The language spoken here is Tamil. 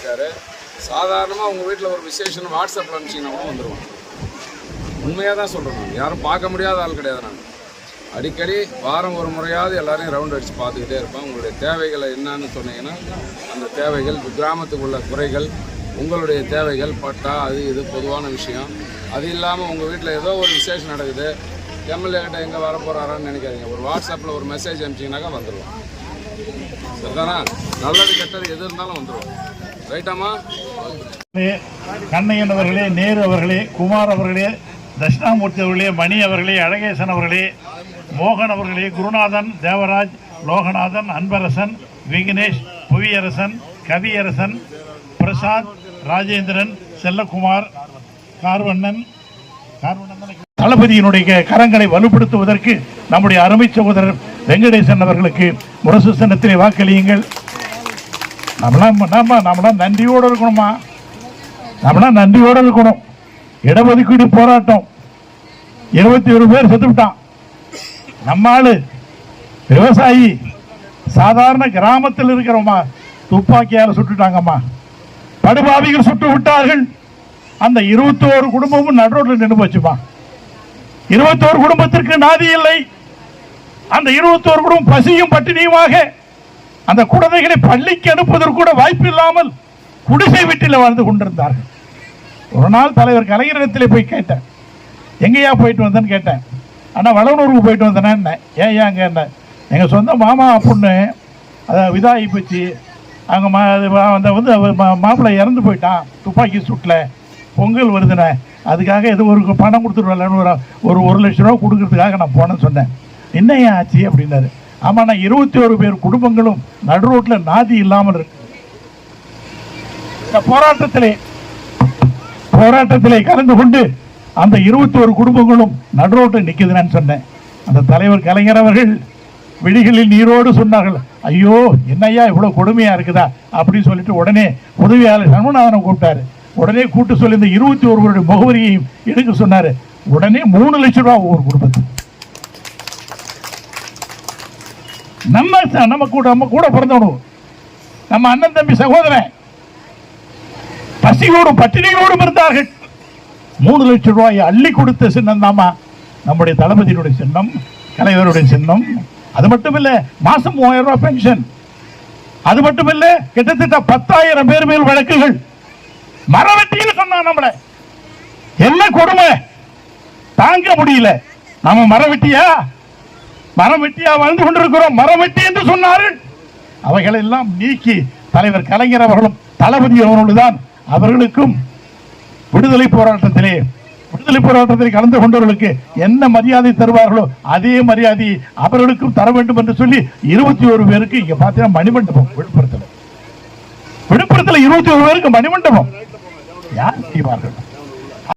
இருக்காரு. சாதாரணமாக உங்கள் வீட்டில் ஒரு விசேஷம் வாட்ஸ்அப்பில் அனுப்பிச்சிங்கன்னா கூட வந்துடுவாங்க. உண்மையாக தான் சொல்கிறேன். நான் யாரும் பார்க்க முடியாத ஆள் கிடையாது. நான் அடிக்கடி வாரம் ஒரு முறையாவது எல்லாரையும் ரவுண்ட் அடித்து பார்த்துக்கிட்டே இருப்பேன். உங்களுடைய தேவைகளை என்னன்னு சொன்னீங்கன்னா அந்த தேவைகள், கிராமத்துக்கு உள்ள குறைகள், உங்களுடைய தேவைகள், பட்டா, அது இது பொதுவான விஷயம். அது இல்லாமல் உங்கள் வீட்டில் ஏதோ ஒரு விசேஷம் நடக்குது, எம்எல்ஏ கிட்ட எங்கே வர போகிறாரான்னு நினைக்காதீங்க. ஒரு வாட்ஸ்அப்பில் ஒரு மெசேஜ் அனுப்பிச்சிங்கனாக்கா வந்துடுவோம். சரிதானா? நல்லது கெட்டது எது இருந்தாலும் வந்துடுவோம். ரைட்டாமா? கண்ணையன் அவர்களே, நேரு அவர்களே, குமார் அவர்களே, தட்சிணாமூர்த்தி அவர்களே, மணி அவர்களே, அழகேசன் அவர்களே, மோகன் அவர்களே, குருநாதன், தேவராஜ், லோகநாதன், அன்பரசன், விக்னேஷ், புவியரசன், கவியரசன், பிரசாத், ராஜேந்திரன், செல்லகுமார், கார்வண்ணன், தளபதியினுடைய கரங்களை வலுப்படுத்துவதற்கு நம்முடைய அருமை சகோதரர் வெங்கடேசன் அவர்களுக்கு முரசு சின்னத்திலே வாக்களியுங்கள். நம்மளாம் நன்றியோடு இருக்கணுமா? நம்மளாம் நன்றியோடு இருக்கணும். இடஒதுக்கீடு போராட்டம் 21 பேர் செத்துவிட்டான். நம்ம ஆளு விவசாயி, சாதாரண கிராமத்தில் இருக்கிறோமா, துப்பாக்கியால் சுட்டுட்டாங்கம்மா. படுபாவிகள் சுட்டு விட்டார்கள். அந்த 21 குடும்பமும் நடுரோட்டில் நின்று போச்சுமா. 21 குடும்பத்திற்கு நாதி இல்லை. அந்த 21 குடும்பம் பசியும் பட்டினியுமாக அந்த குழந்தைகளை பள்ளிக்கு அனுப்புவதற்கு கூட வாய்ப்பு இல்லாமல் குடிசை வீட்டில் வாழ்ந்து கொண்டிருந்தார்கள். ஒரு நாள் தலைவர் கலைஞரிடத்திலே போய் கேட்டேன், எங்கேயா போயிட்டு வந்தேன்னு கேட்டேன். ஆனால் வளவனூருக்கு போயிட்டு வந்தேன்னு. ஏன் அங்கே என்ன, எங்கள் சொந்த மாமா பொண்ணு அதை விதாயி போச்சு. அவங்க அந்த வந்து மாப்பிள்ளை இறந்து போயிட்டான் துப்பாக்கி சூட்டில், பொங்கல் வருதுண்ணே, அதுக்காக எது ஒரு பணம் கொடுத்துருவேன், ஒரு 1 லட்ச ரூபா கொடுக்கறதுக்காக நான் போனேன்னு சொன்னேன். என்னையா ஆச்சு அப்படின்னாரு. ஆமாம், நான் 21 பேர் குடும்பங்களும் நடு ரோட்டில் நாதி இல்லாமல் இருக்கு. இந்த போராட்டத்திலே கலந்து கொண்டு அந்த 21 குடும்பங்களும் நடு ரோட்டில் நிற்குதுன்னு சொன்னேன். அந்த தலைவர் கலைஞர் அவர்கள் விழிகளில் நீரோடு சொன்னார்கள், ஐயோ என்னையா இவ்வளோ கொடுமையா இருக்குதா அப்படின்னு சொல்லிட்டு உடனே உதவியாளர் சண்முகநாதனை கூப்பிட்டாரு. உடனே கூட்டு சொல்லி இந்த 21 பேருடைய முகவரியையும் எடுக்க சொன்னாரு. உடனே 3 லட்சம் ரூபா ஒவ்வொரு குடும்பத்துக்கு. நம்ம கூட பிறந்தவனும், நம்ம அண்ணன் தம்பி சகோதரன் பசியோடும் பட்டினியோடும் இருந்தார்கள். 3 லட்சம் ரூபாயை அள்ளி கொடுத்த சின்னம் தாமா நம்முடைய தளபதியினுடைய சின்னம், தலைவருடைய சின்னம். அது மட்டும் இல்ல, மாசம் 3000 ரூபாய் பென்ஷன். அது மட்டும் இல்ல, கிட்டத்தட்ட 10,000 பேர் மேல் வழக்குகள். மரவெட்டின்னு சொன்னா நம்மள என்ன கொடுமை தாங்க முடியல. நம்ம மரவெட்டியா வாழ்ந்து கொண்டிருக்கிறோம். மரவெட்டி என்று சொன்னார்கள். அவைகளை எல்லாம் நீக்கி தலைவர் கலைஞர் அவர்களும் தளபதி அவர்களும் அவர்களுக்கும் விடுதலை போராட்டத்திலே கலந்து கொண்டவர்களுக்கு என்ன மரியாதை தருவார்களோ அதே மரியாதை அவர்களுக்கும் தர வேண்டும் என்று சொல்லி 21 பேருக்கு இங்க பாத்தீங்கன்னா மணிமண்டபம் விழுப்புரத்தில் 21 பேருக்கு மணிமண்டபம் யார் செய்வார்கள்?